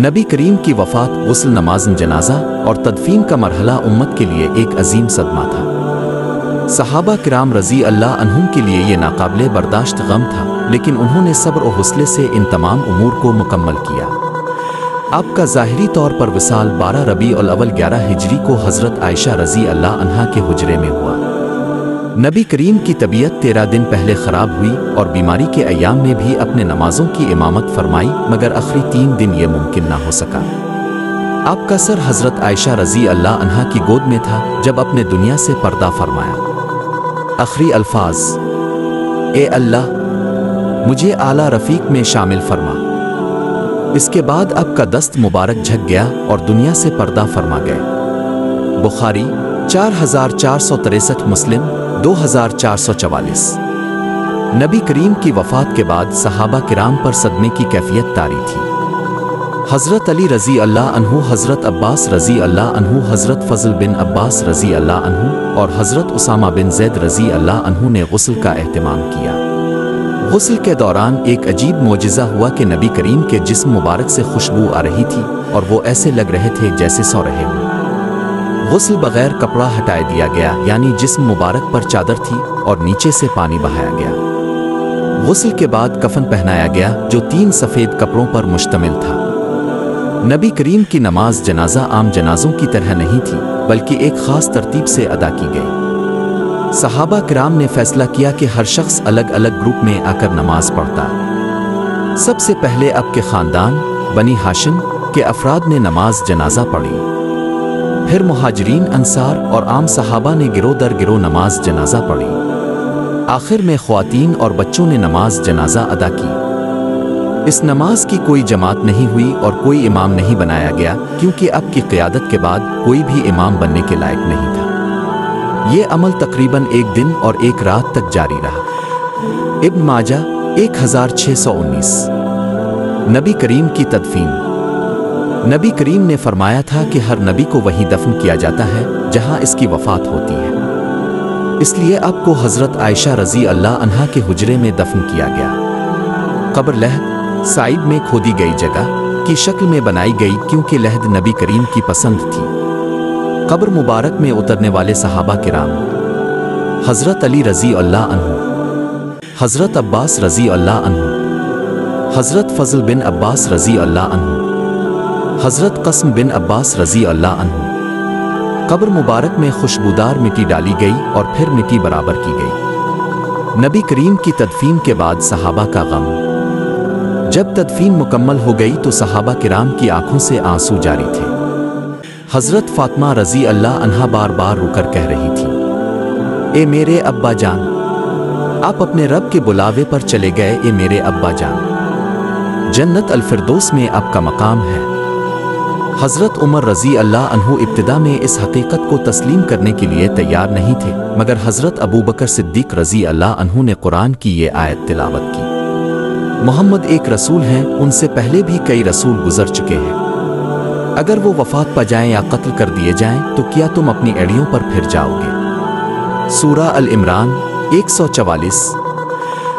नबी करीम की वफ़ात, गुस्ल, नमाज जनाजा और तदफीन का मरहला उम्मत के लिए एक अजीम सदमा था। सहाबा किराम रज़ी अल्लाह अन्हुम के लिए ये नाकाबिले बर्दाश्त गम था, लेकिन उन्होंने सब्र और हौसले से इन तमाम उमूर को मुकम्मल किया। आपका ज़ाहिरी तौर पर विसाल 12 रबीउल अव्वल 11 हिजरी को हज़रत आयशा रज़ी अल्लाह अन्हा के हुजरे में हुआ। नबी करीम की तबीयत 13 दिन पहले ख़राब हुई और बीमारी के अय्याम में भी अपने नमाजों की इमामत फरमाई, मगर आखिरी 3 दिन ये मुमकिन ना हो सका। आपका सर हज़रत आयशा रज़ी अल्लाह अन्हा की गोद में था जब अपने दुनिया से पर्दा फरमाया। आखिरी अल्फाज, ए अल्लाह मुझे आला रफ़ीक में शामिल फरमा। इसके बाद आपका दस्त मुबारक झक गया और दुनिया से पर्दा फरमा गए। बुखारी 4463, मुस्लिम 2444। नबी करीम की वफ़ात के बाद सहाबा किराम पर सदमे की कैफियत तारी थी। हज़रत अली रज़ी अल्लाह अन्हु, हज़रत अब्बास रज़ी अल्लाह अन्हु, हज़रत फ़ज़ल बिन अब्बास रज़ी अल्लाह अन्हु और हज़रत उसामा बिन ज़ैद रज़ी अल्लाह अन्हु ने गुस्ल का एहतमाम किया। गुस्ल के दौरान एक अजीब मोजिज़ा हुआ कि नबी करीम के जिस्म मुबारक से खुशबू आ रही थी और वो ऐसे लग रहे थे जैसे सो रहे हों। गुस्ल बगैर कपड़ा हटाए दिया गया, यानी जिस्म मुबारक पर चादर थी और नीचे से पानी बहाया गया। गुस्ल के बाद कफन पहनाया गया जो 3 सफ़ेद कपड़ों पर मुश्तमिल था। नबी करीम की नमाज जनाजा आम जनाजों की तरह नहीं थी, बल्कि एक ख़ास तरतीब से अदा की गई। सहाबा किराम ने फैसला किया कि हर शख्स अलग अलग ग्रुप में आकर नमाज पढ़ता। सबसे पहले आपके ख़ानदान बनी हाशिम के अफराद ने नमाज जनाजा पढ़ी। फिर मुहाजिरीन, अंसार और आम सहाबा ने गिरोह दर गिरोह नमाज जनाजा पढ़ी। आखिर में ख्वातीन और बच्चों ने नमाज जनाजा अदा की। इस नमाज की कोई जमात नहीं हुई और कोई इमाम नहीं बनाया गया, क्योंकि अब की क़ियादत के बाद कोई भी इमाम बनने के लायक नहीं था। ये अमल तकरीबन 1 दिन और 1 रात तक जारी रहा। इब्न माजा 1619। नबी करीम की तदफीन। नबी करीम ने फरमाया था कि हर नबी को वहीं दफन किया जाता है जहां इसकी वफ़ात होती है, इसलिए आपको हज़रत आयशा रज़ी अल्लाह अन्हा के हुजरे में दफन किया गया। कब्र लहद साइड में खोदी गई जगह की शक्ल में बनाई गई, क्योंकि लहद नबी करीम की पसंद थी। कब्र मुबारक में उतरने वाले सहाबा किराम, हज़रत अली रज़ी अल्लाह अन्हु, हज़रत अब्बास रज़ी अल्लाह अन्हु, हज़रत फ़ज़ल बिन अब्बास रज़ी अल्लाह अन्हु, हज़रत क़स्म बिन अब्बास रज़ी अल्लाह अन्हु। कब्र मुबारक में खुशबूदार मिट्टी डाली गई और फिर मिट्टी बराबर की गई। नबी करीम की तदफीन के बाद सहाबा का गम। जब तदफीन मुकम्मल हो गई तो सहाबा किराम की आंखों से आंसू जारी थे। हज़रत फ़ातिमा रज़ी अल्लाह अन्हा बार बार रुकर कह रही थी, ए मेरे अब्बा जान, आप अपने रब के बुलावे पर चले गए। ए मेरे अब्बा जान, जन्नत अल फिरदौस में आपका मकाम है। हज़रत उमर रज़ी अल्लाह अन्हु इब्तिदा में इस हकीकत को तस्लीम करने के लिए तैयार नहीं थे, मगर हज़रत अबू बकर सिद्दीक़ रज़ी अल्लाह अन्हु ने कुरान की ये आयत तिलावत की। मोहम्मद एक रसूल हैं, उनसे पहले भी कई रसूल गुजर चुके हैं। अगर वो वफ़ात पा जाएं या कत्ल कर दिए जाएं तो क्या तुम अपनी एड़ियों पर फिर जाओगे? सूरा अल इमरान 144।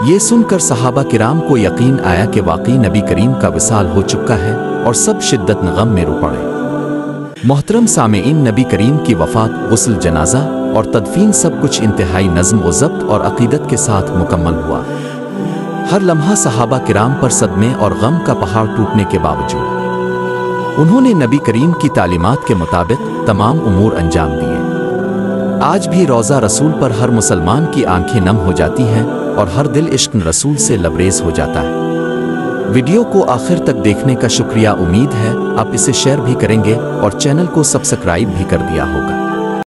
ये सुनकर सहाबा किराम को यकीन आया कि वाकई नबी करीम का विसाल हो चुका है और सब शिद्दत गम में रो पड़े। मोहतरम सामेईन, नबी करीम की वफ़ात, गुस्ल, जनाजा और तदफीन सब कुछ इंतहाई नज़्म व ज़ब्त और अक़ीदत के साथ मुकम्मल हुआ। हर लम्हा सहाबा किराम पर सदमे और गम का पहाड़ टूटने के बावजूद उन्होंने नबी करीम की तालीमात के मुताबिक तमाम उमूर अंजाम दिए। आज भी रोज़ा रसूल पर हर मुसलमान की आंखें नम हो जाती हैं और हर दिल इश्क रसूल से लबरेज हो जाता है। वीडियो को आखिर तक देखने का शुक्रिया। उम्मीद है आप इसे शेयर भी करेंगे और चैनल को सब्सक्राइब भी कर दिया होगा।